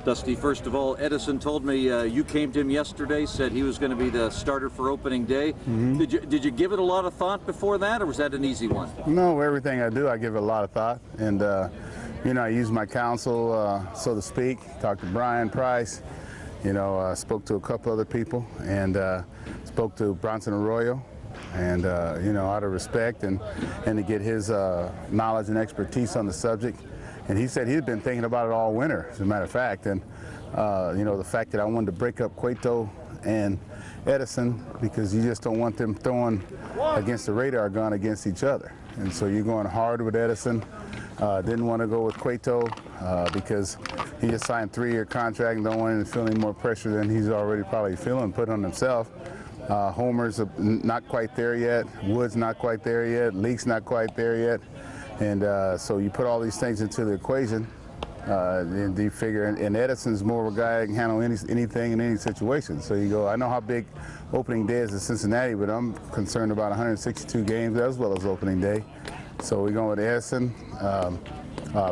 Dusty, first of all, Edison told me you came to him yesterday, said he was going to be the starter for opening day. Mm-hmm. Did you give it a lot of thought before that, or was that an easy one? No, everything I do, I give it a lot of thought. And, you know, I use my counsel, so to speak. Talked to Brian Price, you know, spoke to a couple other people, and spoke to Bronson Arroyo. And, you know, out of respect and to get his knowledge and expertise on the subject. And he said he'd been thinking about it all winter, as a matter of fact. And, you know, the fact that I wanted to break up Cueto and Edison, because you just don't want them throwing against the radar gun against each other. And so you're going hard with Edison. Didn't want to go with Cueto because he just signed a 3-year contract and don't want him to feel any more pressure than he's already probably feeling, put on himself. Homer's not quite there yet. Wood's not quite there yet. Leake's not quite there yet. And so you put all these things into the equation, and you figure, and Edison's more of a guy that can handle anything in any situation. So you go, I know how big opening day is in Cincinnati, but I'm concerned about 162 games as well as opening day. So we're going with Edison,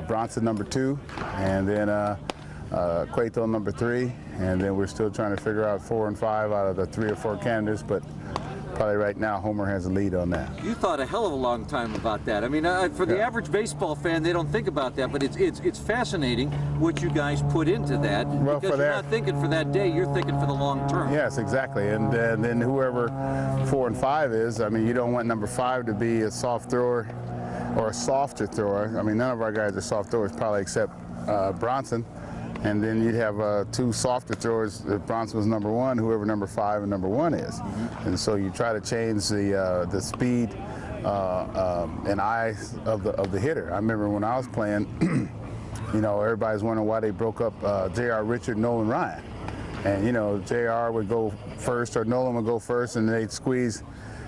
Bronson number 2, and then Cueto number 3, and then we're still trying to figure out 4 and 5 out of the 3 or 4 candidates, but probably right now Homer has a lead on that. You thought a hell of a long time about that. I mean, for the average baseball fan, they don't think about that, but it's fascinating what you guys put into that. Well, because you're not thinking for that day, you're thinking for the long term. Yes, exactly. And then whoever 4 and 5 is, I mean, you don't want number 5 to be a soft thrower or a softer thrower. I mean, none of our guys are soft throwers, probably except Bronson. And then you'd have 2 softer throwers. If Bronson was number 1, whoever number 5 and number 1 is. Mm-hmm. And so you try to change the speed and eyes of the hitter. I remember when I was playing, you know, everybody's wondering why they broke up J.R. Richard, Nolan Ryan. And, you know, J.R. would go first or Nolan would go first, and they'd squeeze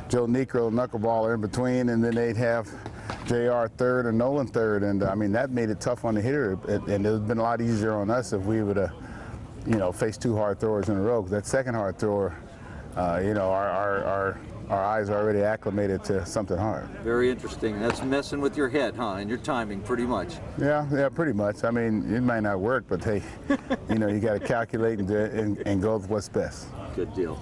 Joe Niekro, knuckleballer, in between, and then they'd have J.R. third and Nolan third, and I mean that made it tough on the hitter, and it would have been a lot easier on us if we would have, you know, faced 2 hard throwers in a row. Because that second hard thrower, you know, our eyes are already acclimated to something hard. Very interesting. That's messing with your head, huh, and your timing, pretty much. Yeah, pretty much. I mean, it might not work, but hey, you know, you got to calculate and go with what's best. Good deal.